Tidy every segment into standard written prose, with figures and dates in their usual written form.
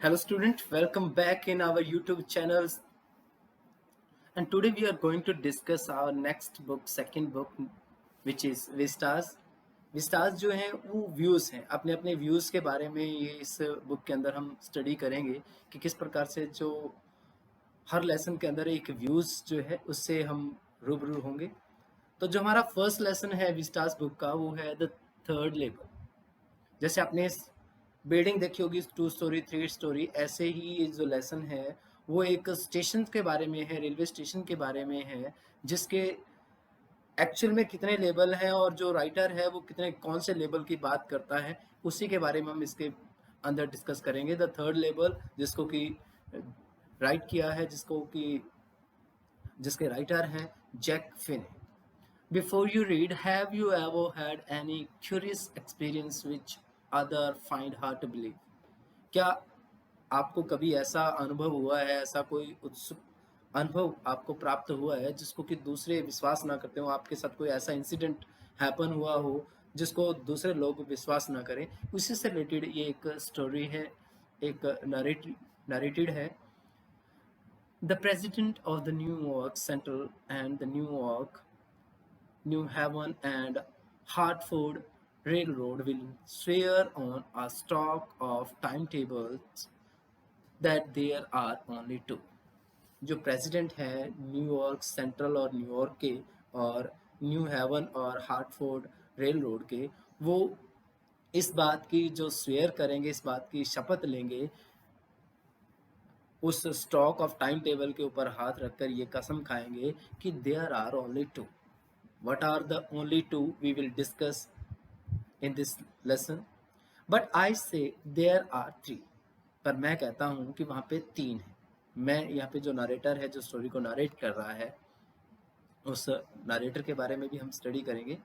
Hello student, welcome back in our YouTube channels, and today we are going to discuss our next book, second book, which is Vistas. Vistas जो हैं वो views हैं, अपने अपने views के बारे में ये इस बुक के अंदर हम स्टडी करेंगे कि किस प्रकार से जो हर लेसन के अंदर एक व्यूज़ जो है उससे हम रूबरू होंगे। तो जो हमारा फर्स्ट लेसन है विस्तास बुक का वो है द थर्ड लेवल। जैसे आपने बिल्डिंग देखी होगी 2 स्टोरी 3 स्टोरी, ऐसे ही ये जो लेसन है वो एक स्टेशन के बारे में है, रेलवे स्टेशन के बारे में है, जिसके एक्चुअल में कितने लेवल हैं और जो राइटर है वो कितने कौन से लेवल की बात करता है, उसी के बारे में हम इसके अंदर डिस्कस करेंगे। द थर्ड लेवल जिसको कि राइट किया है, जिसके राइटर हैं Jack फिने। Before you read, have you ever had any curious experience which other find hard to believe? क्या आपको कभी ऐसा अनुभव हुआ है, ऐसा कोई उत्सुक अनुभव आपको प्राप्त हुआ है जिसको कि दूसरे विश्वास ना करते हो? आपके साथ कोई ऐसा इंसिडेंट हैपन हुआ हो जिसको दूसरे लोग विश्वास ना करें? उसी से रिलेटेड ये एक स्टोरी है, एक नरेटेड है। The president of the New York central and the New York New Haven and Hartford Railroad will swear on a stock of timetables that there are only two. जो प्रेसिडेंट है न्यूयॉर्क सेंट्रल और New York के और new haven और Hartford rail road के, वो इस बात की जो स्वेयर करेंगे, इस बात की शपथ लेंगे, उस स्टॉक ऑफ टाइम टेबल के ऊपर हाथ रखकर ये कसम खाएंगे कि there are only two. What are the only two we will discuss in this lesson? But I say there are three. पर मैं कहता हूँ कि वहाँ पे तीन है। मैं यहाँ पे जो नरेटर है, जो स्टोरी को नरेट कर रहा है, उस नरेटर के बारे में भी हम स्टडी करेंगे।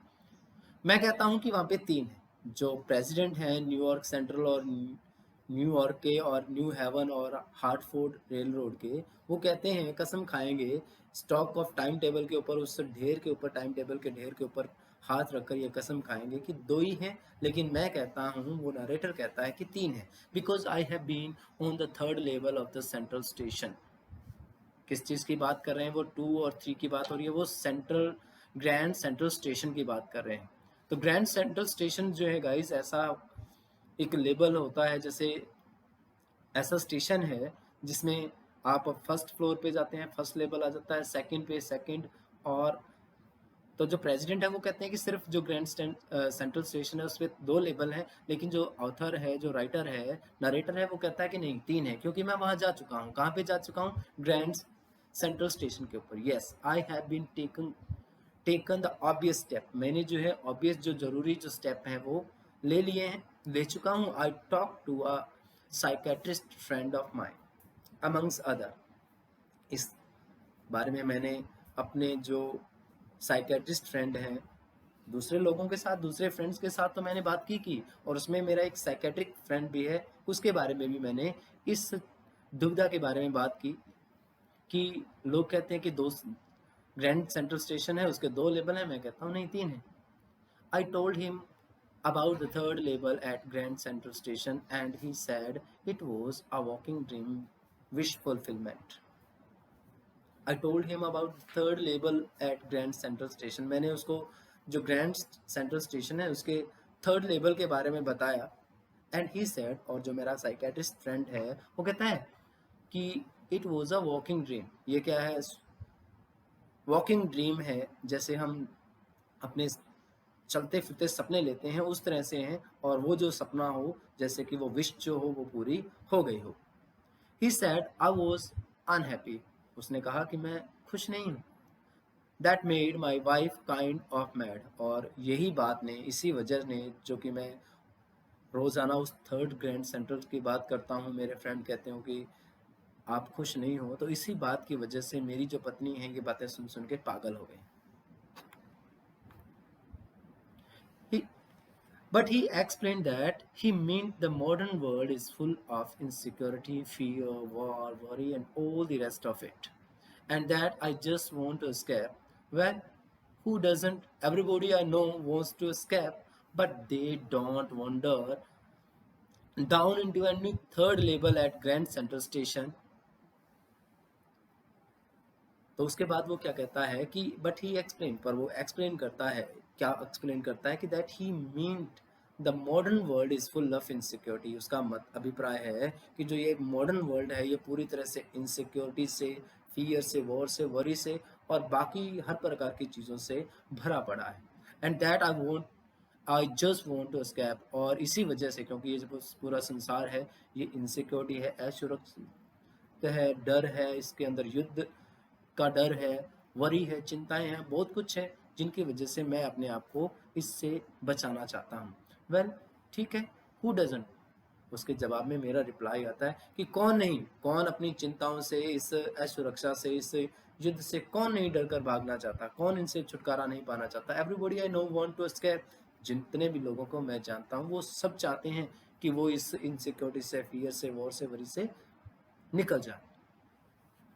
मैं कहता हूँ कि वहाँ पे तीन है। जो प्रेसिडेंट हैं न्यूयॉर्क सेंट्रल और न्यूयॉर्क के और न्यू हेवन और हार्टफोर्ड रेल रोड के, वो कहते हैं, कसम खाएंगे स्टॉक ऑफ टाइम टेबल के ऊपर, उस ढेर के ऊपर, टाइम टेबल के ढेर के ऊपर हाथ रखकर ये कसम खाएंगे कि दो ही हैं, लेकिन मैं कहता हूँ, वो नरेटर कहता है कि तीन है। Because I have been on the third level of the central station. किस चीज़ की बात कर रहे हैं? वो 2 और 3 की बात हो रही है, वो सेंट्रल ग्रैंड सेंट्रल स्टेशन की बात कर रहे हैं। तो ग्रैंड सेंट्रल स्टेशन जो है गाइस, ऐसा एक लेबल होता है, जैसे ऐसा स्टेशन है जिसमें आप फर्स्ट फ्लोर पे जाते हैं, फर्स्ट लेवल आ जाता है, सेकंड पे सेकंड। और तो जो प्रेसिडेंट है वो कहते हैं कि सिर्फ जो ग्रैंड सेंट्रल स्टेशन है उस पर 2 लेवल हैं, लेकिन जो ऑथर है, जो राइटर है, नरेटर है, वो कहता है कि नहीं, तीन है, क्योंकि मैं वहाँ जा चुका हूँ। कहाँ पे जा चुका हूँ? ग्रैंड सेंट्रल स्टेशन के ऊपर। Yes, I have been taken the obvious step. मैंने जो है ऑब्वियस, जो जरूरी जो स्टेप हैं वो ले लिए हैं, ले चुका हूँ। I talk to a psychiatrist friend of mine amongst other. इस बारे में मैंने अपने जो साइकेट्रिस्ट फ्रेंड हैं, दूसरे लोगों के साथ, दूसरे फ्रेंड्स के साथ तो मैंने बात की, और उसमें मेरा एक साइकेट्रिक फ्रेंड भी है, उसके बारे में भी मैंने इस दुविधा के बारे में बात की कि लोग कहते हैं कि दो ग्रैंड सेंट्रल स्टेशन है, उसके 2 लेवल हैं, मैं कहता हूँ नहीं, तीन है। I told him about the third label at Grand Central Station, and he said it was a walking dream, wish fulfillment. I told him about the third label at Grand Central Station. मैंने उसको जो grand Central station है उसके third level के बारे में बताया। And he said, और जो मेरा साइकेट्रिस्ट फ्रेंड है वो कहता है कि it was a walking dream. ये क्या है? वॉकिंग ड्रीम है, जैसे हम अपने चलते फिरते सपने लेते हैं, उस तरह से हैं, और वो जो सपना हो, जैसे कि वो विश जो हो वो पूरी हो गई हो। ही सैड आई वॉज अनहैप्पी। उसने कहा कि मैं खुश नहीं हूँ। That made my wife kind of mad. और यही बात ने, इसी वजह ने, जो कि मैं रोज़ाना उस थर्ड ग्रैंड सेंट्रल की बात करता हूँ, मेरे फ्रेंड कहते हो कि आप खुश नहीं हो, तो इसी बात की वजह से मेरी जो पत्नी है ये बातें सुन सुन के पागल हो गई। But he explained that he meant the modern world is full of insecurity, fear, war, worry, and all the rest of it. And that I just want to escape. Well, who doesn't? Everybody I know wants to escape, but they don't wonder down into a new third level at Grand Central Station. तो उसके बाद वो क्या कहता है कि but he explain, पर वो एक्सप्लेन करता है, क्या एक्सप्लेन करता है कि that he meant the modern world is full of insecurity. उसका मत अभिप्राय है कि जो ये मॉडर्न वर्ल्ड है ये पूरी तरह से इनसिक्योरिटी से, फियर से, वॉर से, वरी से और बाकी हर प्रकार की चीज़ों से भरा पड़ा है। And that I just want to escape, और इसी वजह से, क्योंकि ये जो पूरा संसार है ये इनसिक्योरिटी है, असुरक्षित है, डर है, इसके अंदर युद्ध का डर है, वरी है, चिंताएं हैं, बहुत कुछ है जिनकी वजह से मैं अपने आप को इससे बचाना चाहता हूँ। वेल ठीक है, हु डजंट। उसके जवाब में मेरा रिप्लाई आता है कि कौन नहीं, कौन अपनी चिंताओं से, इस असुरक्षा से, इस युद्ध से कौन नहीं डर कर भागना चाहता, कौन इनसे छुटकारा नहीं पाना चाहता। Everybody I know want to escape. जितने भी लोगों को मैं जानता हूँ वो सब चाहते हैं कि वो इस इनसिक्योरिटी से, फियर से, वॉर से, वरी से निकल जाए।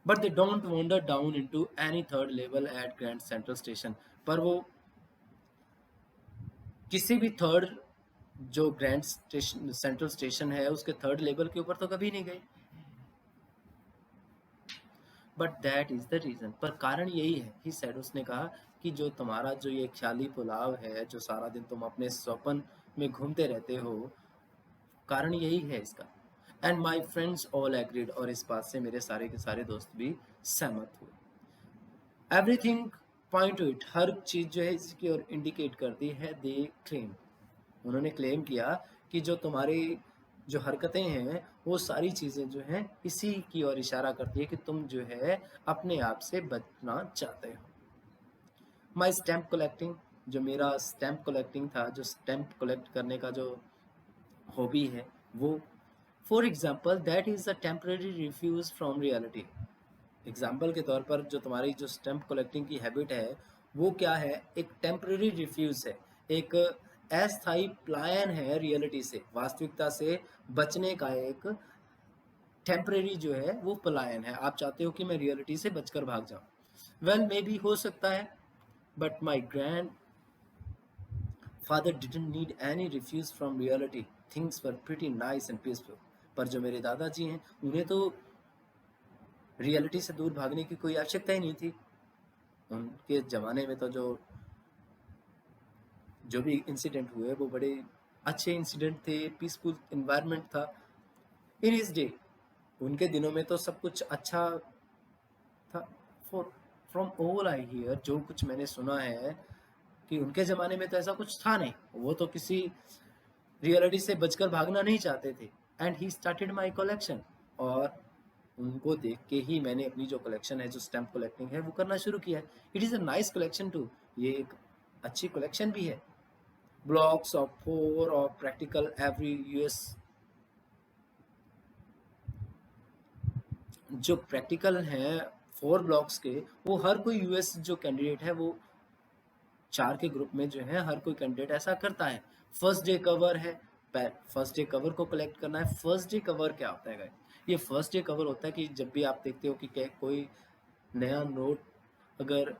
But they don't wander down into any third level at Grand Central Station. पर वो किसी भी थर्ड, जो ग्रैंड स्टेशन, सेंट्रल स्टेशन है उसके थर्ड लेवल के ऊपर तो कभी नहीं गए। But that is the reason, पर कारण यही है, ही सेड, उसने कहा कि जो तुम्हारा जो ये ख्याली पुलाव है, जो सारा दिन तुम अपने स्वप्न में घूमते रहते हो, कारण यही है इसका। And my friends all agreed, और इस बात से मेरे सारे के सारे दोस्त भी सहमत हुए। एवरीथिंग पॉइंट टू इट, हर चीज जो है इसकी ओर इंडिकेट करती है। दे क्लेम, उन्होंने क्लेम किया कि जो तुम्हारी जो हरकतें हैं वो सारी चीज़ें जो हैं इसी की ओर इशारा करती है कि तुम जो है अपने आप से बचना चाहते हो। माई स्टैम्प कलेक्टिंग, जो मेरा स्टैम्प कलेक्टिंग था, जो स्टैम्प कलेक्ट करने का जो हॉबी है वो, for example that is a temporary refuse from reality. Example के तौर पर जो तुम्हारी जो स्टैम्प कलेक्टिंग की हैबिट है वो क्या है, एक टेम्परेरी रिफ्यूज है, एक अस्थायी पलायन है रियलिटी से, वास्तविकता से बचने का एक टेम्परेरी जो है वो पलायन है। आप चाहते हो कि मैं रियलिटी से बचकर भाग जाऊं। वेल मे बी हो सकता है, but my grand father didn't need any refuse from reality, things were pretty nice and peaceful. पर जो मेरे दादाजी हैं उन्हें तो रियलिटी से दूर भागने की कोई आवश्यकता ही नहीं थी। उनके ज़माने में तो जो भी इंसिडेंट हुए वो बड़े अच्छे इंसिडेंट थे, पीसफुल इन्वायरमेंट था। इन इस डे, उनके दिनों में तो सब कुछ अच्छा था। For from all I hear, जो कुछ मैंने सुना है कि उनके ज़माने में तो ऐसा कुछ था नहीं, वो तो किसी रियलिटी से बचकर भागना नहीं चाहते थे। And he started my collection, और उनको देख के ही मैंने अपनी जो कलेक्शन है, जो स्टैम्प कलेक्टिंग है वो करना शुरू किया है। It is a nice collection too, ये एक अच्छी कलेक्शन भी है। Blocks of four of practical every US, जो प्रैक्टिकल हैं 4 ब्लॉक्स के, वो हर कोई यूएस जो कैंडिडेट है वो 4 के ग्रुप में जो है हर कोई कैंडिडेट ऐसा करता है। फर्स्ट डे कवर है, फर्स्ट डे कवर को कलेक्ट करना है। फर्स्ट डे कवर क्या होता है गाइस? ये फर्स्ट डे कवर होता है कि जब भी आप देखते हो कि कोई नया नोट अगर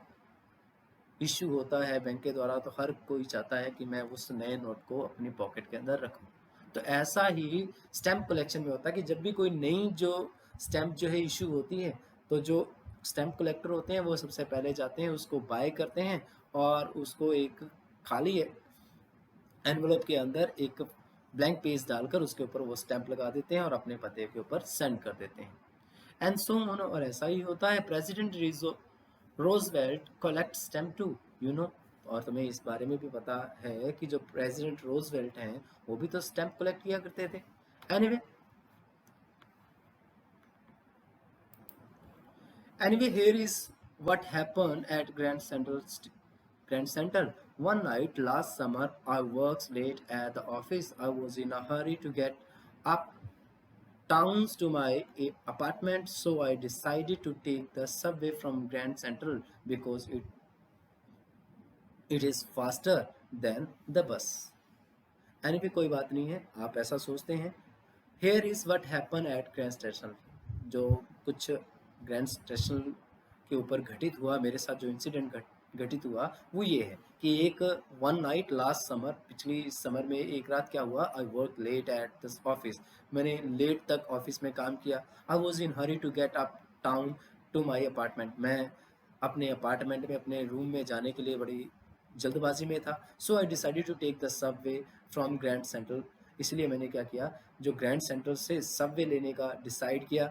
इश्यू होता है बैंक के द्वारा, तो हर कोई चाहता है कि मैं उस नए नोट को अपनी पॉकेट के अंदर रखूं। तो ऐसा ही स्टैम्प कलेक्शन में होता है कि जब भी कोई नई जो स्टैम्प जो है इशू होती है, तो जो स्टैम्प कलेक्टर होते हैं वो सबसे पहले जाते हैं, उसको बाय करते हैं और उसको एक खाली एनवलप के अंदर एक ब्लैंक पेज डालकर उसके ऊपर वो स्टैंप लगा देते हैं और अपने पते के ऊपर सेंड कर देते हैं। एंड सो ऑन, और ऐसा ही होता है। President Roosevelt collect stamp too, you know. और तुम्हें इस बारे में भी पता है कि जो प्रेसिडेंट रोजवेल्ट हैं वो भी तो स्टैम्प कलेक्ट किया करते थे। Anyway Anyway, here is what happened at Grand Central. One night last summer, I worked late at the office. I was in a hurry to get up towns to my apartment, so I decided to take the subway from Grand Central because it is faster than the bus. Anyway, कोई बात नहीं है, आप ऐसा सोचते हैं। Here is what happened at Grand Station. जो कुछ ग्रैंड स्टेशन के ऊपर घटित हुआ, मेरे साथ जो इंसिडेंट घटित हुआ वो ये है कि एक वन नाइट लास्ट समर, पिछली समर में एक रात क्या हुआ, I work late at this office, मैंने लेट तक ऑफिस में काम किया। I was in hurry to get uptown to my apartment, मैं अपने अपार्टमेंट में अपने रूम में जाने के लिए बड़ी जल्दबाजी में था। So I decided to take the subway from Grand Central, इसलिए मैंने क्या किया, जो ग्रैंड सेंट्रल से सबवे लेने का डिसाइड किया,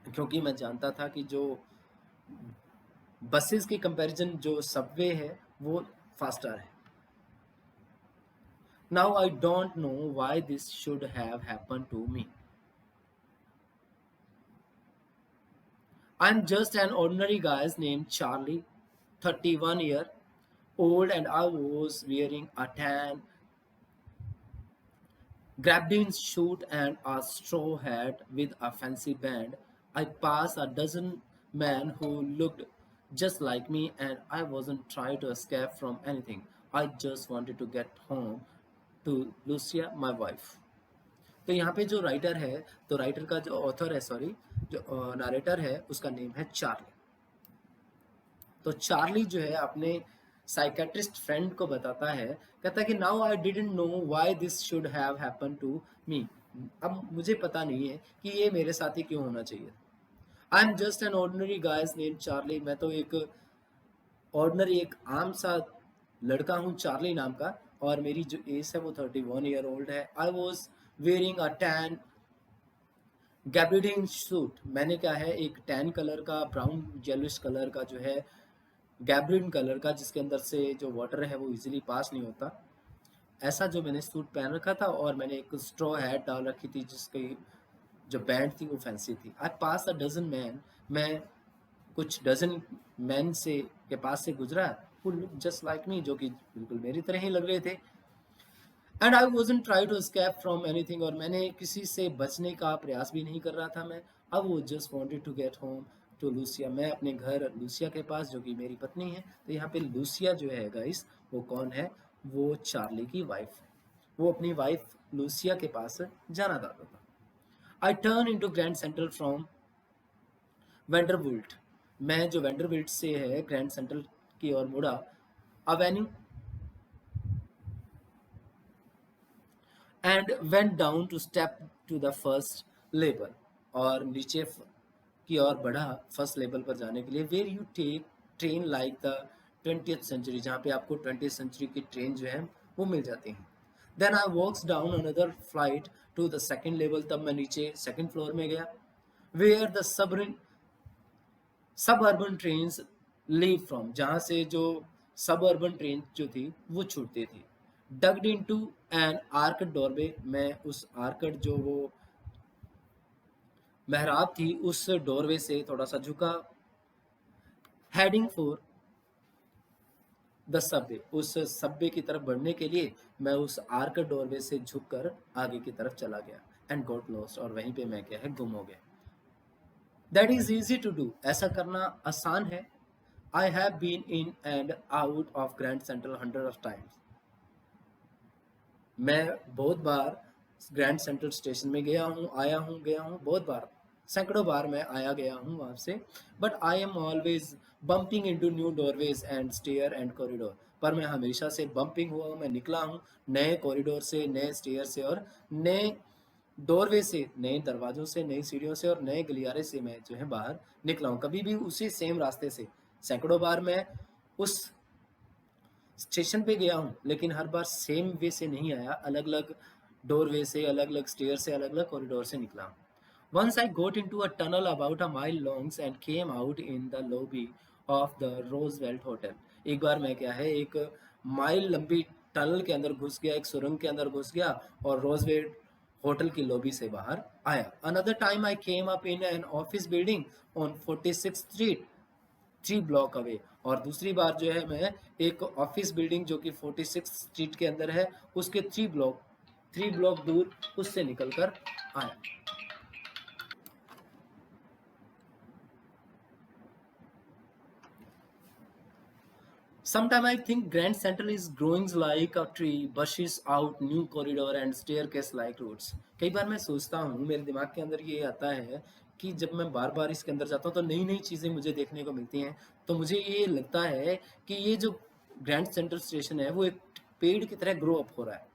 क्योंकि मैं जानता था कि जो बसेस के कंपैरिजन जो सबवे है वो फास्टर है। Now I don't know why this should have happen to me. I am just an ordinary guy named Charlie, 31 year old, and I was wearing a tan gabardine suit and a straw hat with a fancy band. I passed a dozen men who looked just like me, and I wasn't trying to escape from anything. I just wanted to get home to Lucia, my wife. तो यहाँ पे जो writer है, तो writer का जो author है, sorry, जो नरेटर है, उसका नेम है चार्ली। तो चार्ली जो है अपने साइकेट्रिस्ट फ्रेंड को बताता है, कहता है कि now I didn't know why this should have happen to me, अब मुझे पता नहीं है कि ये मेरे साथ ही क्यों होना चाहिए। आई am just an ordinary guys name Charlie, मैं तो एक ऑर्डिनरी, एक आम सा लड़का हूँ चार्ली नाम का, और मेरी जो एज है वो 31 ईयर ओल्ड है। I was wearing a tan gabardine suit, मैंने क्या है एक टैन कलर का, ब्राउन येलोइश कलर का जो है गैब्रिन कलर का, जिसके अंदर से जो वाटर है वो इजीली पास नहीं होता, ऐसा जो मैंने सूट पहन रखा था, और मैंने एक स्ट्रॉ हैट डाल रखी थी जिसकी जो बैंड थी वो फैंसी थी। आई पास अ डजन मैन, मैं कुछ डजन मैन से के पास से गुजरा, who looked just like me, जो कि बिल्कुल मेरी तरह ही लग रहे थे। And I wasn't try to escape from anything, और मैंने किसी से बचने का प्रयास भी नहीं कर रहा था मैं। अब वो just wanted to get home to Louisa, मैं अपने घर लूसिया के पास, जो कि मेरी पत्नी है। तो यहाँ पे लूसिया जो है गाइस, वो कौन है, वो चार्ली की वाइफ है, वो अपनी वाइफ लूसिया के पास जाना चाहता था। I turn into Grand Central from Vanderbilt, मैं जो वेंडरबिल्ट से है ग्रैंड सेंट्रल की ओर मुड़ा, avenue and went down two step to the first level, और नीचे की ओर बढ़ा फर्स्ट लेवल पर जाने के लिए, where you take train like the 20th Century, जहाँ पे आपको 20th सेंचुरी की ट्रेन जो है वो मिल जाती हैं। Then I walks down another flight to the second level, तब मैं नीचे सेकेंड फ्लोर में गया, where the suburban train leave from, जहाँ से जो सब अर्बन ट्रेन जो थी वो छूटती थी। डग्ड इनटू एन आर्कड डोरवे, मैं उस आर्कड जो वो मेहराब थी उस डोरवे से थोड़ा सा झुका, हेडिंग फॉर द सबवे, उस सबवे की तरफ बढ़ने के लिए मैं उस आर्कड डोरवे से झुककर आगे की तरफ चला गया, एंड गॉट लॉस्ट, और वहीं पे मैं क्या है गुम हो गया। That is easy to do, ऐसा करना आसान है। I have been in and out of Grand Central hundred of times, मैं बहुत बार ग्रैंड सेंट्रल स्टेशन में गया हूँ, आया हूँ, गया हूँ, बहुत बार, सैकड़ों बार मैं आया गया हूँ वहाँ से। But I am always bumping into new doorways and stair and corridor, पर मैं हमेशा से बम्पिंग हुआ हूँ, मैं निकला हूँ नए कॉरिडोर से, नए स्टेयर से, और नए डोरवे से, नए दरवाजों से, नई सीढ़ियों से, और नए गलियारे से मैं जो है बाहर निकला हूँ, कभी भी उसी सेम रास्ते से। सैकड़ों बार मैं उस स्टेशन पे गया हूँ, लेकिन हर बार सेम वे से नहीं आया, अलग अलग डोरवे से, अलग अलग स्टेयर से, अलग अलग कॉरिडोर से निकला हूँ। Once I got into a tunnel about a mile long and came out in the lobby of the Roosevelt Hotel, एक बार मैं क्या है एक माइल लंबी टनल के अंदर घुस गया, एक सुरंग के अंदर घुस गया, और रोजवेल्ट होटल की लॉबी से बाहर आया। Another time I came up in an office building on 46th street 3 block away, और दूसरी बार जो है मैं एक ऑफिस बिल्डिंग जो कि 46 स्ट्रीट के अंदर है उसके 3 ब्लॉक दूर उससे निकल कर आया। Sometime I think Grand Central is growing like a tree, bushes out new corridor and staircase like routes. कई बार मैं सोचता हूँ, मेरे दिमाग के अंदर ये आता है कि जब मैं बार बार इसके अंदर जाता हूँ तो नई नई चीज़ें मुझे देखने को मिलती हैं। तो मुझे ये लगता है कि ये जो ग्रैंड सेंट्रल स्टेशन है वो एक पेड़ की तरह ग्रो अप हो रहा है,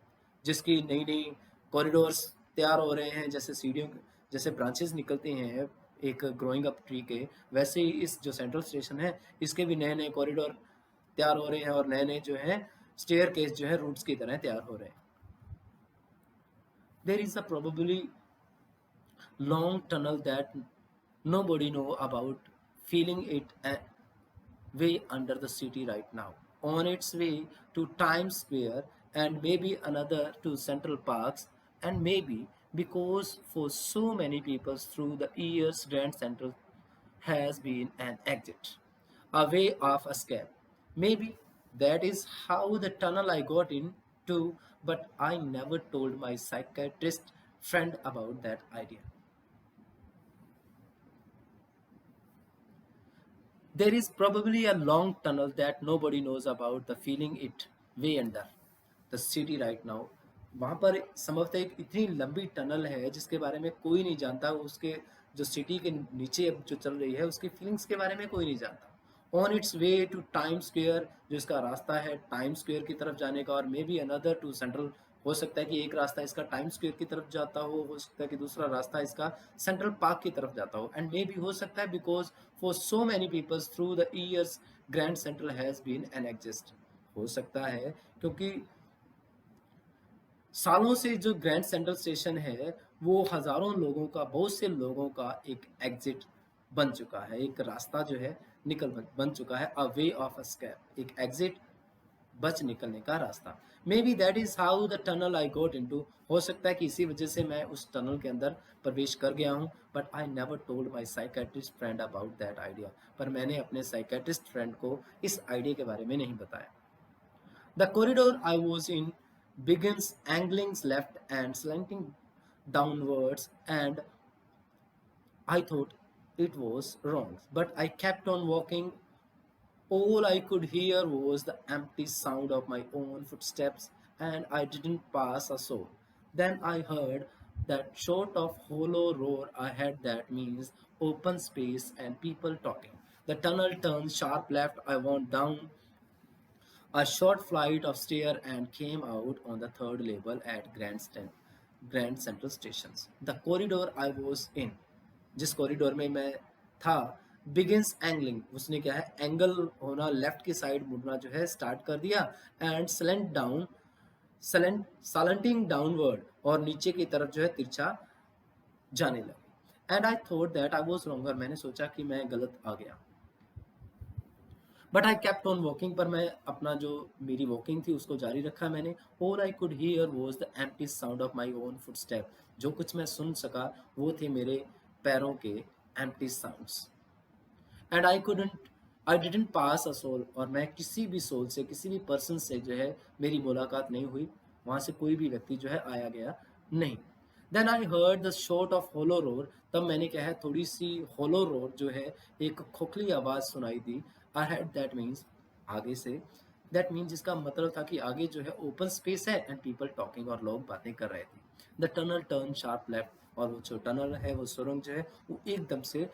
जिसकी नई नई कॉरिडोर्स तैयार हो रहे हैं, जैसे सीढ़ियों जैसे ब्रांचेस निकलते हैं एक ग्रोइंग अप ट्री के, वैसे ही इस जो सेंट्रल स्टेशन है इसके भी नए नए कॉरिडोर तैयार हो रहे हैं और नए नए जो है स्टेयर केस जो है रूट्स की तरह तैयार हो रहे हैं। There is a probably long tunnel that nobody know about, feeling it way under the city right now, on its way to Times Square and maybe another to Central Parks, and maybe because for so many people through the years Grand Central has been an exit, a way of escape. Maybe that is how the tunnel I got into, but I never told my psychiatrist friend about that idea. There is probably a long tunnel that nobody knows about, the feeling it way under the city right now. वहाँ पर संभवतः एक इतनी लंबी tunnel है जिसके बारे में कोई नहीं जानता, उसके जो सिटी के नीचे अब जो चल रही है उसकी फीलिंग्स के बारे में कोई नहीं जानता। On its way to Time Square, जो इसका रास्ता है टाइम स्क्वेयर की तरफ जाने का, और maybe another to Central, हो सकता है कि एक रास्ता इसका टाइम स्क्वेयर की तरफ जाता हो सकता है कि दूसरा रास्ता इसका सेंट्रल पार्क की तरफ जाता हो, एंड मे बी हो सकता है because for so many peoples through the years Grand Central has been an exit. हो सकता है क्योंकि सालों से जो ग्रैंड सेंट्रल स्टेशन है वो हजारों लोगों का, बहुत से लोगों का एक एग्जिट बन चुका है, एक रास्ता जो है निकल बन चुका है, अ वे ऑफ एस्केप, एक एग्जिट, बच निकलने का रास्ता। Maybe that is how the tunnel I got into, हो सकता है कि इसी वजह से मैं उस टनल के अंदर प्रवेश कर गया हूँ, but I never told my psychiatrist friend about that idea, पर मैंने अपने साइकेट्रिस्ट फ्रेंड को इस आइडिया के बारे में नहीं बताया। The corridor I was in begins angling left and slanting downwards, and I thought it was wrong, but I kept on walking. All I could hear was the empty sound of my own footsteps, and I didn't pass a soul. Then I heard that sort of hollow roar ahead, that means open space and people talking. The tunnel turned sharp left. I went down a short flight of stairs and came out on the third level at Grand Central Stations. The corridor I was in, जिस corridor में मैं था, begins angling, उसने क्या है angle होना, left की side मुड़ना जो है स्टार्ट कर दिया, एंड सलेंटिंग डाउनवर्ड, और नीचे की तरफ जो है तिरछा जाने लगे। And I thought that I was wrong, और मैंने सोचा कि मैं गलत आ गया। But I kept on walking, पर मैं अपना जो मेरी वॉकिंग थी उसको जारी रखा मैंने। All I could hear was the empty sound of my own footstep, जो कुछ मैं सुन सका वो थे मेरे पैरों के empty sounds. And I didn't pass a soul, और मैं किसी भी सोल से, किसी भी पर्सन से जो है मेरी मुलाकात नहीं हुई, वहाँ से कोई भी व्यक्ति जो है आया गया नहीं। Then I heard the short of hollow roar, तब मैंने क्या है थोड़ी सी होलो रोर जो है एक खोखली आवाज़ सुनाई दी। आई हैड, दैट मीन्स आगे से, दैट मीन्स जिसका मतलब था कि आगे जो है ओपन स्पेस है एंड पीपल टॉकिंग, और लोग बातें कर रहे थे। The tunnel turn sharp left, और वो जो टनल है वो सुरंग जो है वो एकदम से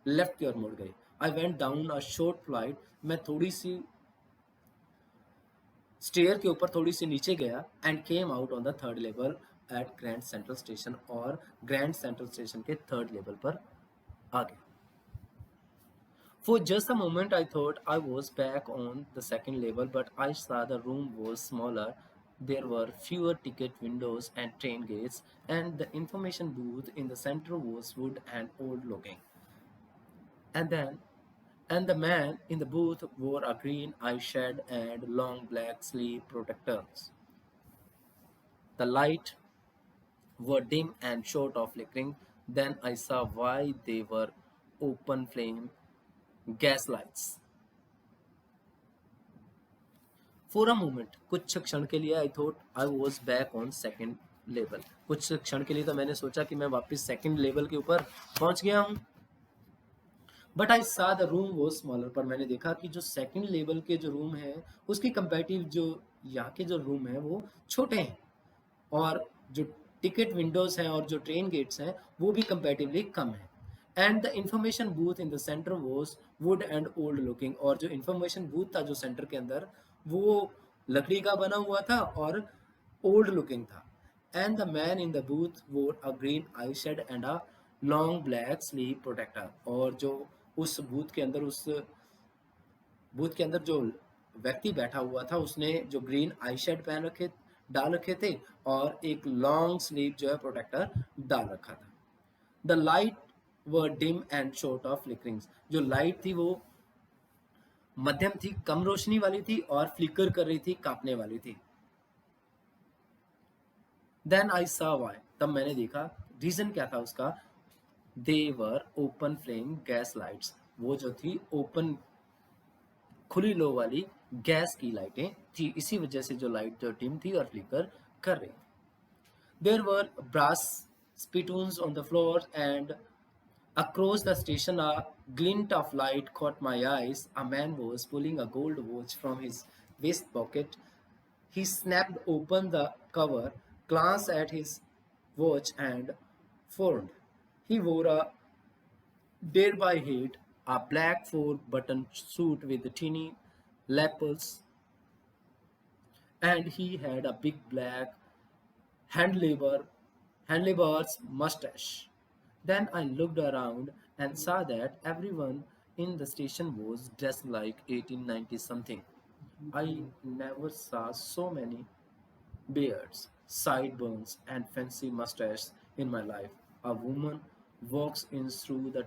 लेफ्ट की ओर मुड़ गई। I went down a short flight, मैं थोड़ी सी स्टेयर के ऊपर थोड़ी सी नीचे गया, and came out on the third level at Grand Central Station, और ग्रैंड सेंट्रल स्टेशन के थर्ड लेवल पर आ गया। For just a moment I thought I was back on the second level, but I saw the room was smaller. There were fewer ticket windows and train gates, and the information booth in the center was wood and old looking. And then and the man in the booth wore a green eye shade and long black sleeve protectors. The lights were dim and short of flickering. Then I saw why they were open flame gas lights. For a moment, कुछ क्षण के लिए I thought I was back on second level. कुछ क्षण के लिए तो मैंने सोचा कि मैं वापस सेकंड लेवल के ऊपर पहुंच गया हूं। बट आई सा द रूम वो स्मॉलर, पर मैंने देखा कि जो सेकंड लेवल के जो रूम है उसकी कंपेरेटिव जो यहाँ के जो रूम है वो छोटे हैं, और जो टिकट विंडोज हैं और जो ट्रेन गेट्स हैं वो भी कंपेरेटिवली कम है। And the information booth in the centre was would and old looking, और जो इंफॉर्मेशन बूथ था जो सेंटर के अंदर, वो लकड़ी का बना हुआ था और ओल्ड लुकिंग था. And the man in the booth wore a green eye shade and a long black sleeve protector, और जो उस बूथ के अंदर जो व्यक्ति बैठा हुआ था उसने जो ग्रीन आई शेड पहन रखे डाल रखे थे और एक लॉन्ग स्लीव जो है प्रोटेक्टर डाल रखा था. The light were dim and short of flickerings, जो लाइट थी वो मध्यम थी, कम रोशनी वाली थी और फ्लिकर कर रही थी, कांपने वाली थी. देन आई सा वाई, तब मैंने देखा रीजन क्या था उसका. They were open flame gas lights, वो जो थी ओपन खुली लो वाली गैस की लाइटें थी, इसी वजह से जो लाइट जो डिम थी और फ्लिकर कर रही थी. There were brass spittoons on the floor, and across the station a glint of light caught my eyes. A man was pulling a gold watch from his waist pocket. He snapped open the cover, glanced at his watch, and frowned. He wore a derby hat, a black four-button suit with tiny lapels, and he had a big black handlebar, handlebar's mustache. Then I looked around and saw that everyone in the station was dressed like 1890 something. I never saw so many beards, sideburns, and fancy mustaches in my life. A woman walks in through the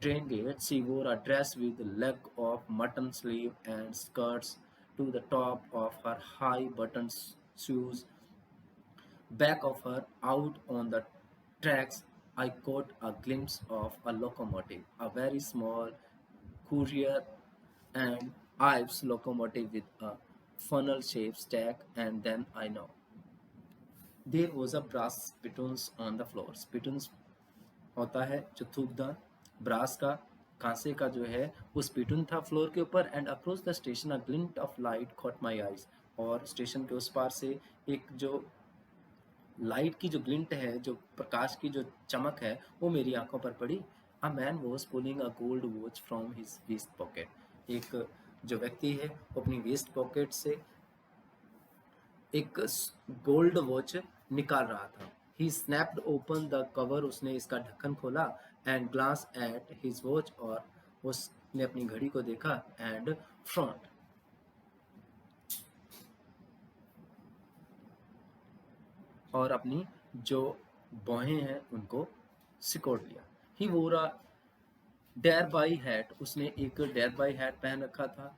train gate. She wore a dress with leg of mutton sleeve and skirts to the top of her high buttoned shoes. Back of her, out on the tracks, I caught a glimpse of a locomotive, a very small courier and Ives locomotive with a funnel-shaped stack, and then I know. There was a brass spittoons on the floor. Spittoons होता है जो थूकदार, brass का, कांसे का जो है वो spittoon था floor के ऊपर. And across the station a glint of light caught my eyes, और स्टेशन के उस पार से एक जो लाइट की जो ग्लिंट है, जो प्रकाश की जो चमक है, वो मेरी आंखों पर पड़ी. A man was pulling a gold watch from his vest pocket, एक जो व्यक्ति है वो अपनी वेस्ट पॉकेट से एक गोल्ड वॉच निकाल रहा था. He snapped open the cover, उसने इसका ढक्कन खोला. And glance at his watch, और उसने अपनी घड़ी को देखा. एंड फ्रंट, और अपनी जो बाहें हैं उनको सिकोड़ लिया. ही वोर अ डेयर बाई हैट, उसने एक डेयर बाई हैट पहन रखा था,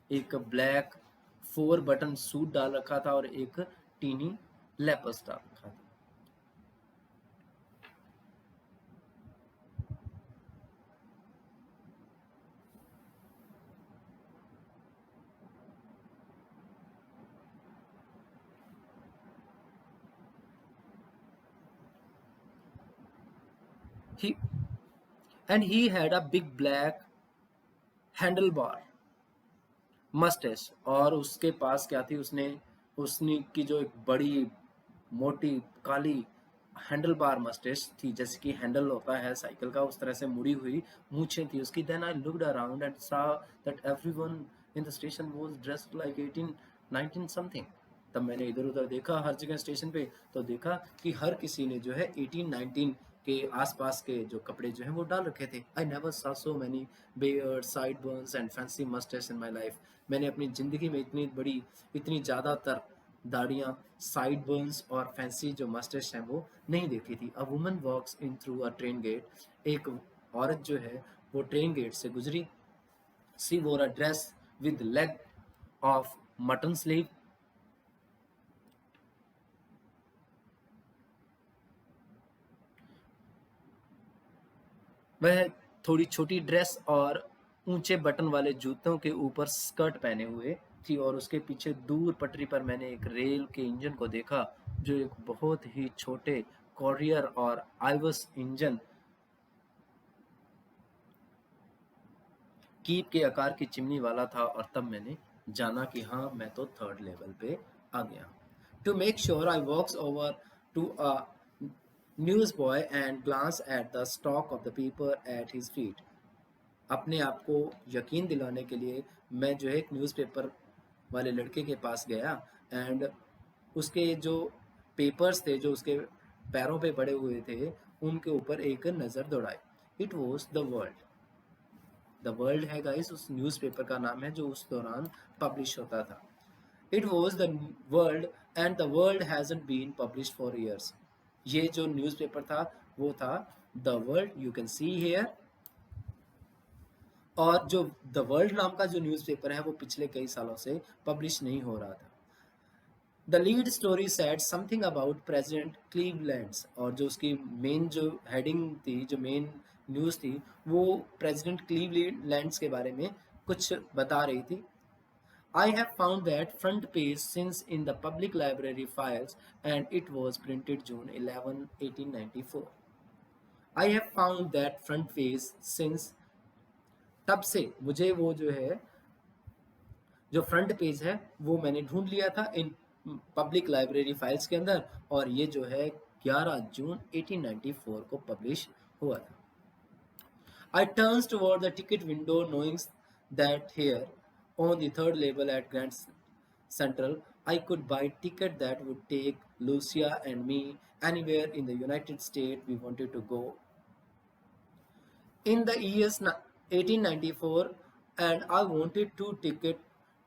एक ब्लैक 4 बटन सूट डाल रखा था और एक टीनी लेपर्स डाल रखा था. he and he had a big black handlebar moustache, और उसके पास क्या थी, उसने उसने की जो एक बड़ी मोटी काली हैंडल बार मस्टैच थी, जैसे कि हैंडल होता है साइकिल का उस तरह से मुड़ी हुई मूछें थी उसकी. Then I looked around and saw that everyone in the station was dressed like 1819 something. तब मैंने इधर उधर देखा हर जगह स्टेशन पे, तो देखा कि हर किसी ने जो है 1819 के आसपास के जो कपड़े जो हैं वो डाल रखे थे. I never saw so many beards, sideburns and fancy mustache in my life. मैंने अपनी ज़िंदगी में इतनी ज़्यादातर दाढ़ियाँ, साइड बर्न्स और फैंसी जो मस्टैच हैं वो नहीं देखी थी. A woman walks in through a train gate, एक औरत जो है वो ट्रेन गेट से गुजरी. She wore a dress with leg of mutton sleeve. वह थोड़ी छोटी ड्रेस और ऊंचे बटन वाले जूतों के ऊपर स्कर्ट पहने हुए थी, और उसके पीछे दूर पटरी पर मैंने एक रेल के इंजन को देखा जो एक बहुत ही छोटे कॉरियर और आइवस इंजन कीप के आकार की चिमनी वाला था. और तब मैंने जाना कि हाँ, मैं तो थर्ड लेवल पे आ गया. To make sure I walks over to a newsboy and glanced at the stock of the paper at his feet. अपने आप को यकीन दिलाने के लिए मैं जो है एक न्यूज़पेपर वाले लड़के के पास गया एंड उसके जो पेपर्स थे जो उसके पैरों पे पड़े हुए थे उनके ऊपर एक नज़र दौड़ाई. It was the world. The world है गाइस उस न्यूज़पेपर का नाम है जो उस दौरान पब्लिश होता था. It was the world and the world hasn't been publish for years. ये जो न्यूज़पेपर था वो था the world, you can see here. और जो द वर्ल्ड नाम का जो न्यूज़पेपर है वो पिछले कई सालों से पब्लिश नहीं हो रहा था. The lead story said something about President Cleveland's. और जो उसकी मेन जो हेडिंग थी, जो मेन न्यूज़ थी, वो प्रेसिडेंट क्लीवलैंड्स के बारे में कुछ बता रही थी. I have found that front page since in the public library files and it was printed June 11, 1894. I have found that front page since. तब से मुझे वो जो है जो फ्रंट पेज है वो मैंने ढूंढ लिया था इन पब्लिक लाइब्रेरी फाइल्स के अंदर और ये जो है 11 जून 1894 को पब्लिश हुआ था. I turns toward the ticket window knowing that here on the third level at Grand Central I could buy ticket that would take Lucia and me anywhere in the United States we wanted to go. In the years 1894 and I wanted two tickets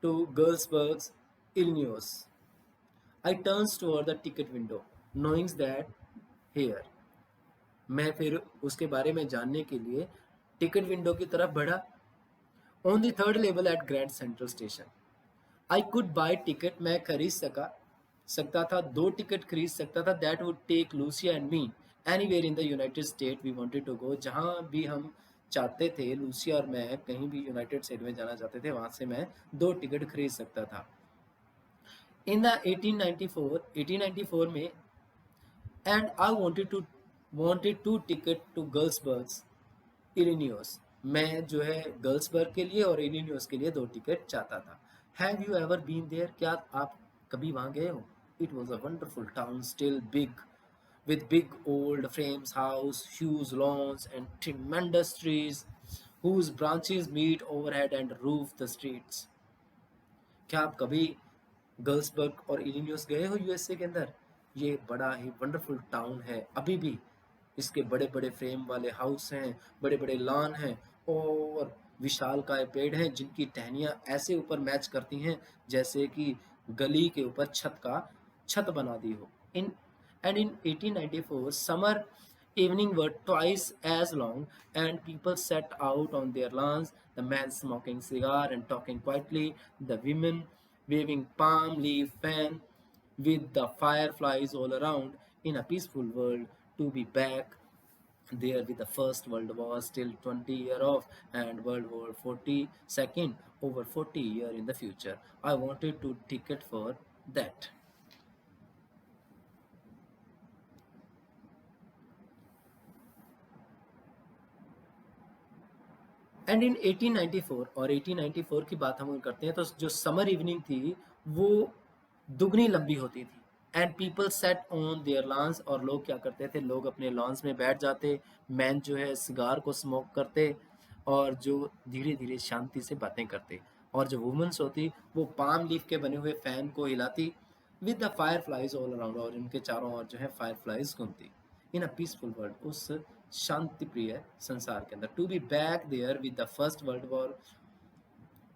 to Girlsburg, Illinois. I turns toward the ticket window knowing that here. मैं फिर उसके बारे में जानने के लिए ticket window की तरफ बढ़ा. On the third level at Grand Central Station I could buy ticket. मैं खरीद सकता था, दो टिकट खरीद सकता था. That would take Louisa and me anywhere in the United State we wanted to go. जहाँ भी हम चाहते थे, लूसिया और मैं कहीं भी यूनाइटेड स्टेट में जाना चाहते थे, वहाँ से मैं दो टिकट खरीद सकता था. इन द 1894 में and I wanted to ticket to Galesburg, Illinois. मैं जो है गर्ल्सबर्ग के लिए और इलिनियोस के लिए दो टिकट चाहता था. Have you ever been there? क्या आप कभी वहाँ गए हो? It was a wonderful town, still big, with big old frames house, huge lawns and tremendous trees whose branches meet overhead and roof the streets. क्या आप कभी गर्ल्सबर्ग और इलिनियोस गए हो यूएसए के अंदर? ये बड़ा ही वंडरफुल टाउन है अभी भी. इसके बड़े बड़े फ्रेम वाले हाउस हैं, बड़े बड़े लॉन हैं और विशालकाय पेड़ हैं जिनकी टहनियाँ ऐसे ऊपर मैच करती हैं जैसे कि गली के ऊपर छत बना दी हो. इन and in 1894 summer evening were twice as long and people sat out on their lawns, the men smoking cigar and talking quietly, the women waving palm leaf fan with the fireflies all around. In a peaceful world, to be back there with the first world war still 20 year off and world war 42nd over 40 year in the future. I wanted to ticket for that. And in 1894 और 1894 की बात हम करते हैं तो जो summer evening थी वो दुगनी लंबी होती थी. And people set on their lawns. और लोग क्या करते थे, लोग अपने लॉन्स में बैठ जाते, मैन जो है सिगार को स्मोक करते और जो धीरे धीरे शांति से बातें करते. और जो वुमेन्स होती वो पाम लीफ के बने हुए फैन को हिलाती with the fireflies all around. और इनके चारों ओर जो है फायर फ्लाइज घूमती. इन अ पीसफुल वर्ल्ड, उस शांति प्रिय संसार के अंदर. To be back there with the First World War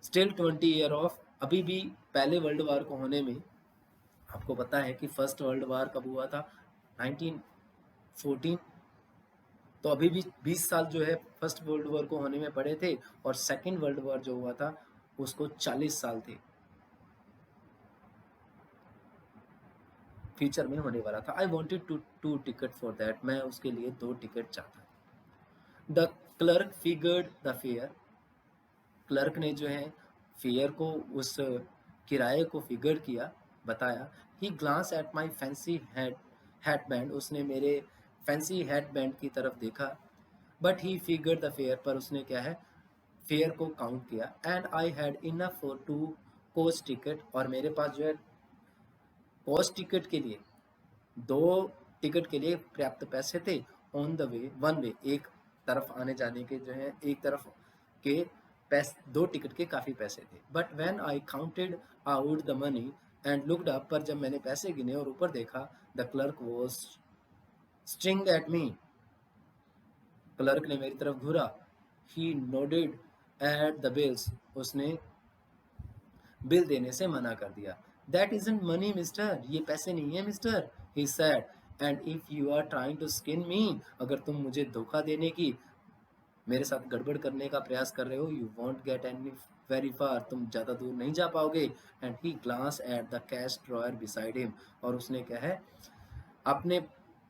still 20 year off. अभी भी पहले वर्ल्ड वॉर को होने में, आपको पता है कि फर्स्ट वर्ल्ड वॉर कब हुआ था? 1914. तो अभी भी 20 साल जो है फर्स्ट वर्ल्ड वॉर को होने में पड़े थे और सेकेंड वर्ल्ड वॉर जो हुआ था उसको 40 साल थे, फ्यूचर में होने वाला था. I wanted to ticket for that. मैं उसके लिए दो टिकट चाहता. The clerk figured the fair. Clerk ने जो है फेयर को, उस किराए को फिगर किया, बताया. He glance at my fancy hat band. उसने मेरे फैंसी हैट बैंड की तरफ देखा. But he figured the fare. पर उसने क्या है, फेयर को काउंट किया. And I had enough for two coach ticket. और मेरे पास जो है कोच टिकट के लिए दो टिकट के लिए पर्याप्त पैसे थे। On the way, one way, एक तरफ आने जाने के जो है, एक तरफ के पैसे, 2 टिकट के काफ़ी पैसे थे। But when I counted out the money and looked up, पर जब मैंने पैसे गिने और ऊपर देखा, the clerk was sting at me, clerk ने मेरी तरफ घूरा। ही नोडेड एट द बिल्स, उसने बिल देने से मना कर दिया। दैट इजंट मनी मिस्टर, ये पैसे नहीं है mister, he said, and if you are trying to skin me, अगर तुम मुझे धोखा देने की, मेरे साथ गड़बड़ करने का प्रयास कर रहे हो, you won't get any very far, तुम ज़्यादा दूर नहीं जा पाओगे। And he glance at the cash drawer beside him, और उसने क्या है, अपने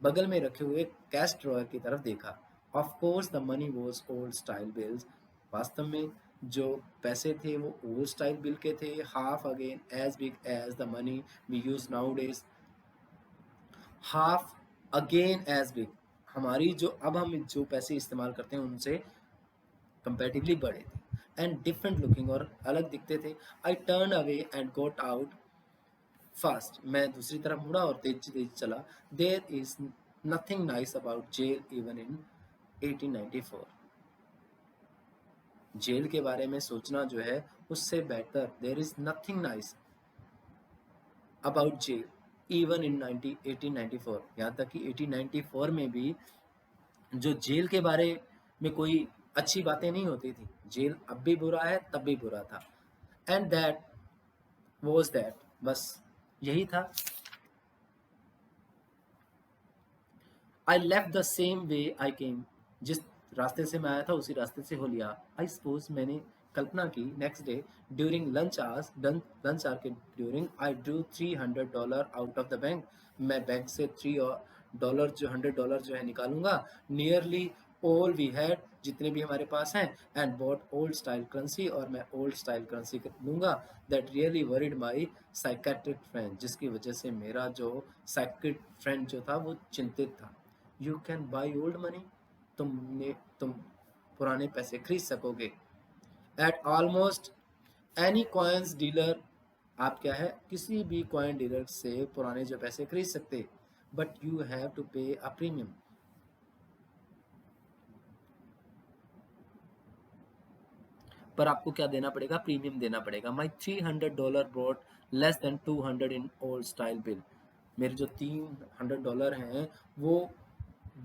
बगल में रखे हुए कैश ड्रॉयर की तरफ देखा। Of course the money was old style bills, वास्तव में जो पैसे थे वो ओल्ड स्टाइल बिल के थे। Half again as big as the money we use nowadays, half again as big, हमारी जो अब हम जो पैसे इस्तेमाल करते हैं उनसे कंपेरेटिवली बड़े थे। एंड डिफरेंट लुकिंग, और अलग दिखते थे। I turn away and got out fast, मैं दूसरी तरफ मुड़ा और तेज तेज चला। There is nothing nice about jail even in 1894, jail के बारे में सोचना जो है उससे बेहतर, there is nothing nice about jail even in 1894, यहाँ तक कि 1894 में भी जो जेल के बारे में कोई अच्छी बातें नहीं होती थी। जेल अब भी बुरा है, तब भी बुरा था। एंड दैट वॉज दैट, बस यही था। I left the same way I came, जिस रास्ते से मैं आया था उसी रास्ते से हो लिया। आई सपोज, मैंने कल्पना की, next day during lunch hours, lunch hour के during, I drew $300 out of the bank, मैं बैंक से $3 जो $100 जो है निकालूंगा। नियरली ऑल वी हैड, जितने भी हमारे पास हैं। And bought old style currency, और मैं ओल्ड स्टाइल करेंसी लूंगा। That really worried my psychiatric friend, जिसकी वजह से मेरा जो साइकेट्रिक फ्रेंड जो था वो चिंतित था। You can buy old money, तुम पुराने पैसे खरीद सकोगे। Eight almost any coins dealer, आप क्या है, किसी भी कॉइन डीलर से पुराने जो पैसे खरीद सकते। बट यू हैव टू पे अ प्रीमियम, पर आपको क्या देना पड़ेगा, प्रीमियम देना पड़ेगा। माई $300 brought less than 200 in old style bill, मेरे जो $300 हैं वो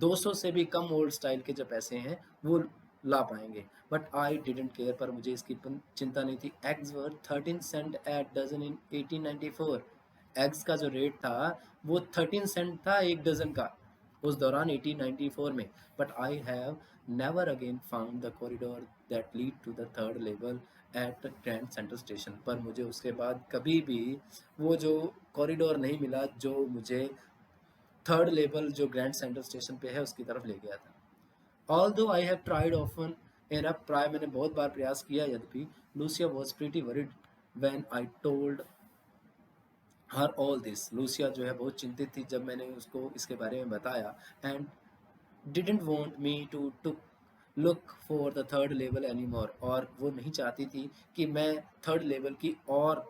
200 से भी कम ओल्ड स्टाइल के जो पैसे हैं वो ला पाएंगे। बट आई डिडेंट केयर, पर मुझे इसकी चिंता नहीं थी। एग्स वर 13 सेंट एट डजन इन 1894, एग्स का जो रेट था वो 13 सेंट था एक डजन का उस दौरान 1894 में। But I have never again found the corridor that lead to the third level at Grand Central Station, पर मुझे उसके बाद कभी भी वो जो कॉरिडोर नहीं मिला जो मुझे थर्ड लेवल जो ग्रैंड सेंट्रल स्टेशन पे है उसकी तरफ ले गया था। ऑल दो I have tried often enough, try मैंने बहुत बार प्रयास किया यद्यपि। Lucia was pretty worried when I told her all this, Lucia जो है बहुत चिंतित थी जब मैंने उसको इसके बारे में बताया। And didn't want me to look for the third level any more, और वो नहीं चाहती थी कि मैं थर्ड लेवल की और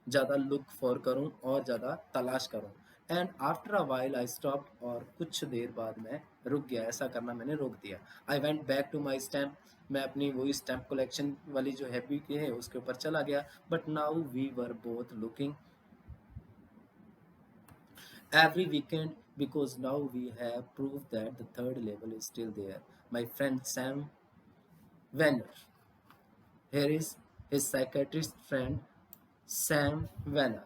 ज़्यादा लुक फॉर करूं और ज़्यादा तलाश करूं। And after a while I stop, और कुछ देर बाद मैं रुक गया, ऐसा करना मैंने रोक दिया। I went back to my stamp, मैं अपनी वही स्टैम्प कलेक्शन वाली जो हैबी की है उसके ऊपर चला गया। But now we were both looking every weekend because now we have proof that the third level is still there. My friend Sam Venner, here is his psychiatrist friend Sam Venner,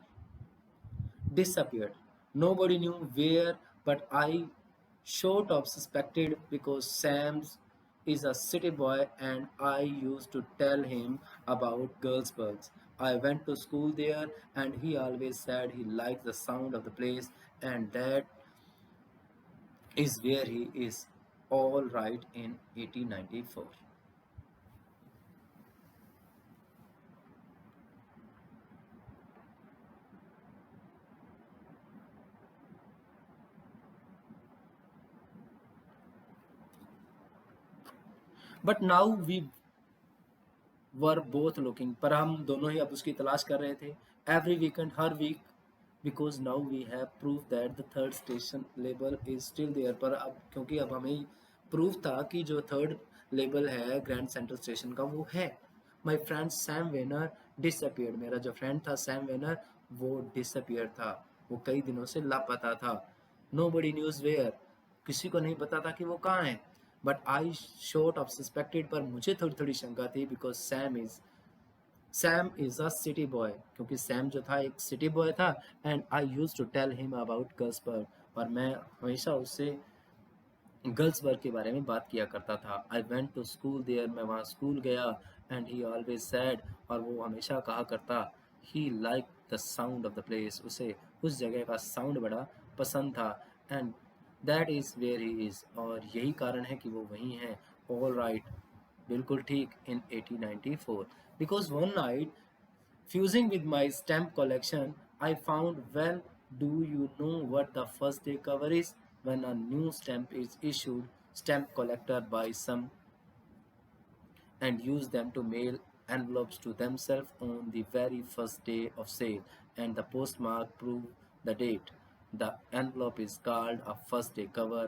disappeared. Nobody knew where, but I sort of suspected because Sam is a city boy and I used to tell him about Girlsburgs. I went to school there and he always said he liked the sound of the place, and that is where he is all right in 1894. But now we were both looking, पर हम दोनों ही अब उसकी तलाश कर रहे थे। Every weekend, हर week because now we have proof that the third station label is still there. पर अब क्योंकि अब हमें प्रूफ था कि जो थर्ड लेबल है ग्रैंड सेंट्रल स्टेशन का वो है. My friend Sam Vanern disappeared. मेरा जो फ्रेंड था सैम वेनर वो डिसअपियर था, वो कई दिनों से लापता था. Nobody knows where. किसी को नहीं पता था कि वो कहाँ है. But I sort of suspected. पर मुझे थोड़ी थोड़ी शंका थी because Sam is a city boy. क्योंकि सैम जो था एक सिटी बॉय था. And I use to tell him about girlsburg. और मैं हमेशा उससे गर्ल्सबर्ग के बारे में बात किया करता था. I went to school there. मैं वहाँ स्कूल गया. And he always said. और वो हमेशा कहा करता he like the sound of the place. उसे उस जगह का साउंड बड़ा पसंद था. And that is where he is. और यही कारण है कि वो वहीं हैं. ऑल राइट, बिल्कुल ठीक. इन 1894 because one night fusing with my stamp collection I found, well, do you know what the first day cover is? When a new stamp is issued, stamp collector buy some and use them to mail envelopes to themselves on the very first day of sale, and the postmark prove the date. The envelope is called a first day cover.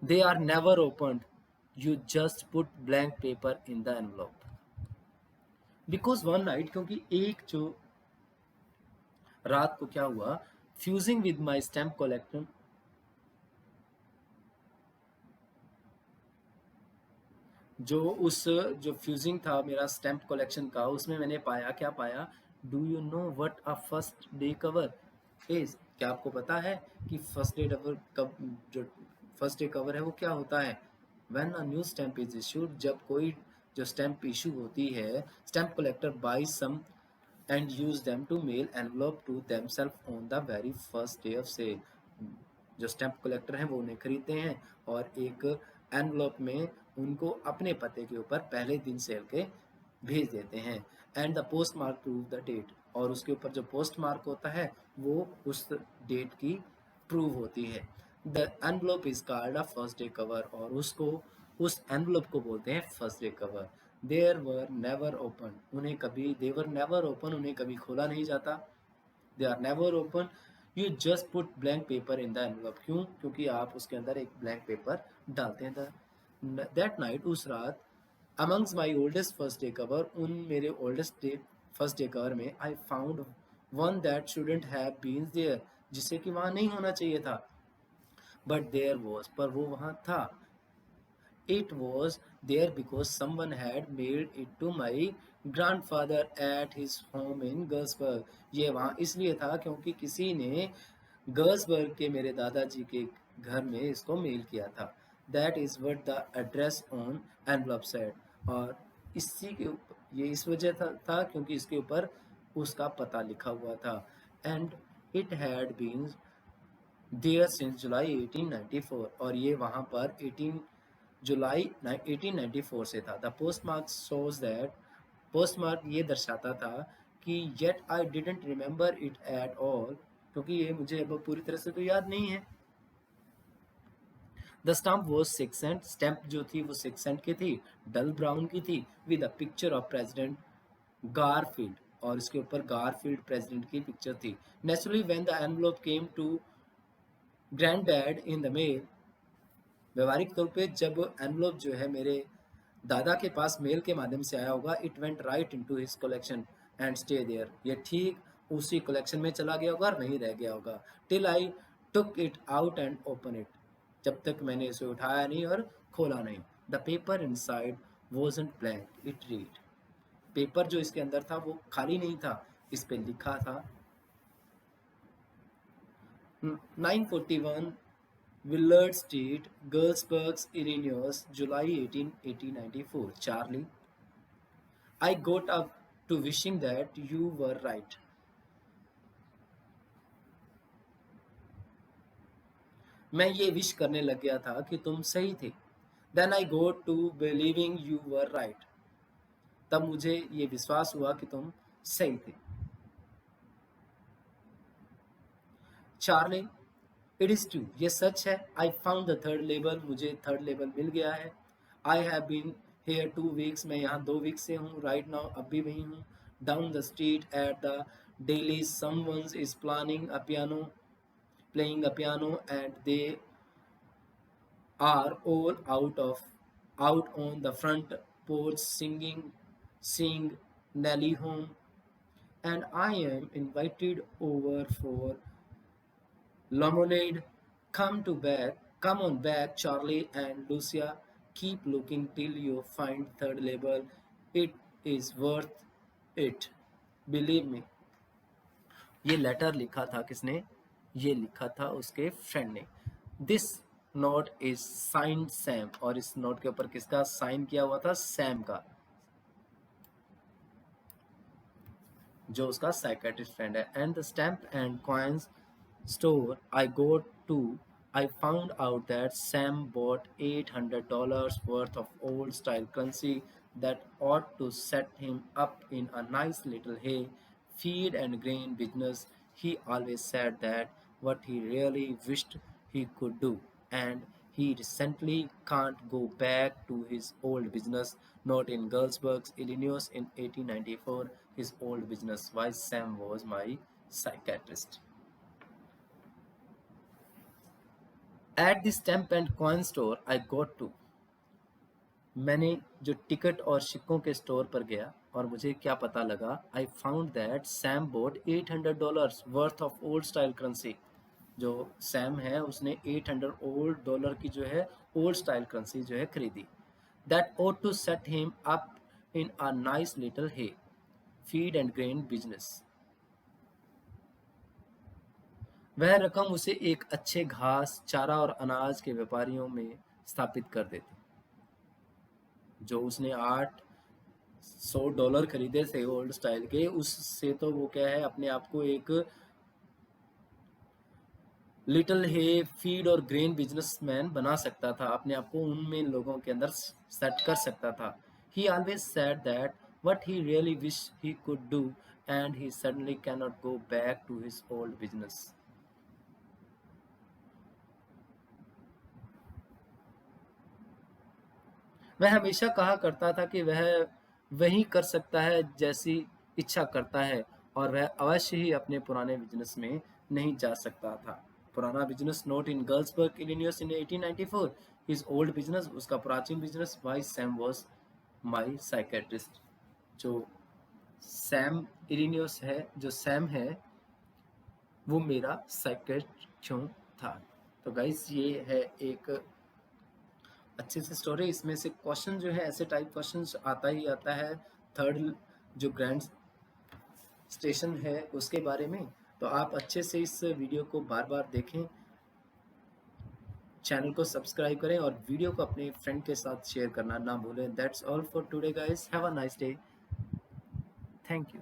They are never opened. You just put blank paper in the envelope. Because one night, क्योंकि एक जो रात को क्या हुआ, fusing with my stamp collection, जो fusing था मेरा स्टैम्प कलेक्शन का, उसमें मैंने पाया, क्या पाया, do you know what a first day cover is? क्या आपको पता है कि फर्स्ट डे कवर कब, जो फर्स्ट डे कवर है वो क्या होता है? When a new stamp is issued, जब कोई जो स्टैम्प इशू होती है, stamp collector buy some and use them to mail envelope to themselves on the very first day of sale. जो स्टैम्प कलेक्टर हैं वो उन्हें खरीदते हैं और एक एनवलप में उनको अपने पते के ऊपर पहले दिन सेल के भेज देते हैं. And the postmark prove the date. और उसके ऊपर जो पोस्ट मार्क होता है वो उस डेट की प्रूव होती है. The envelope is called a first day cover. और उसको, उस एनवलप को बोलते हैं first day cover. There were never open. उन्हें कभी, देवर नेवर ओपन, उन्हें कभी खोला नहीं जाता. They are never open. You just put blank paper in the envelope. क्यों? क्योंकि आप उसके अंदर एक ब्लैंक पेपर डालते हैं. दैट नाइट, उस रात, amongst my oldest first day cover, उन मेरे oldest day first day cover में, I found one that shouldn't have been there, जिसे कि वहाँ नहीं होना चाहिए था. बट देयर वॉज, पर वो वहाँ था. It was there because someone had mailed it to my grandfather at his home in Gersburg. ये वहाँ इसलिए था क्योंकि किसी ने गर्सबर्ग के मेरे दादाजी के घर में इसको मेल किया था. That is what the address on envelope said. और इसी के ऊपर, ये इस वजह था क्योंकि इसके ऊपर उसका पता लिखा हुआ था. And it had been there since July 1894. और ये वहाँ पर 18 जुलाई 1894 से था. The post mark shows that, post mark ये दर्शाता था कि yet I didn't remember it at all, क्योंकि ये मुझे अब पूरी तरह से तो याद नहीं है. The stamp was 6 cent. Stamp जो थी वो 6 सेंट की थी, डल ब्राउन की थी, with a picture of President Garfield. और इसके ऊपर गारफील्ड प्रेसिडेंट की पिक्चर थी. Naturally when the envelope came to granddad in the mail, व्यवहारिक तौर पे जब एनवलप जो है मेरे दादा के पास मेल के माध्यम से आया होगा, it went right into his collection and stay there. ये ठीक उसी कलेक्शन में चला गया होगा और वहीं रह गया होगा. Till I took it out and open it, जब तक मैंने इसे उठाया नहीं और खोला नहीं. The paper inside wasn't blank, it read. Paper जो इसके अंदर था वो खाली नहीं था, इस पे लिखा था 941 Willard Street, Girlsburg, Illinois, July 18, 1894. Charlie, I got up to wishing that you were right. मैं ये विश करने लग गया था कि तुम सही थे. Then I got to believing you were right. तब मुझे ये विश्वास हुआ कि तुम सही थे. Charlie, इट इज़ ट्रू, ये सच है. आई फाउंड द थर्ड लेबल, मुझे थर्ड लेबल मिल गया है. I have been here 2 weeks, मैं यहाँ 2 वीक से हूँ. राइट नाउ, अब भी वहीं हूँ. Down the street at the Daily someone is playing a piano, and they are all out on the front porch sing Nelly home, and I am invited over for lemonade. Come on back, Charlie and Lucia. Keep looking till you find third label. It is worth it. Believe me. ये letter लिखा था किसने? ये लिखा था उसके friend ने. This note is signed Sam, और इस नोट के ऊपर किसका साइन किया हुआ था? सैम का, जो उसका साइकेट्रिस्ट फ्रेंड है. And the stamp and coins store I go to, I found out that Sam bought $800 worth of old style currency that ought to set him up in a nice little hay, feed and grain business. He always said that what he really wished he could do, and he recently can't go back to his old business, not in Galesburg, Illinois in 1894, his old business. Why Sam was my psychiatrist. At the stamp and coin store I got to, मैंने जो ticket और सिक्कों के store पर गया और मुझे क्या पता लगा? I found that Sam boat $800 worth of old style currency. जो सैम है उसने $800 की जो है ओल्ड स्टाइल करेंसी जो है खरीदी. That ought to set him up in a nice little hay, feed and grain business. वह रकम उसे एक अच्छे घास, चारा और अनाज के व्यापारियों में स्थापित कर देती. जो उसने $800 खरीदे थे ओल्ड स्टाइल के, उससे तो वो क्या है, अपने आप को एक लिटिल हे, फीड और ग्रेन बिजनेसमैन बना सकता था, अपने आप को उनमें लोगों के अंदर सेट कर सकता था. ही always said that what he really wish he could do, and he suddenly cannot go back to his old business. वह हमेशा कहा करता था कि वह वही कर सकता है जैसी इच्छा करता है, और वह अवश्य ही अपने पुराने बिजनेस में नहीं जा सकता था. पुराना business note in Galesburg Illinois in 1894, his old business, उसका प्राचीन business. Why Sam was my psychiatrist. जो सैम इलिनियस है, जो सैम है, वो मेरा साइकेट्रिस्ट क्यों था? तो गाइस ये है एक अच्छे से स्टोरी. इसमें से क्वेश्चन जो है ऐसे टाइप क्वेश्चन आता ही आता है थर्ड जो ग्रैंड स्टेशन है उसके बारे में. तो आप अच्छे से इस वीडियो को बार बार देखें, चैनल को सब्सक्राइब करें और वीडियो को अपने फ्रेंड के साथ शेयर करना ना भूलें. That's all for today guys. Have a nice day. Thank you.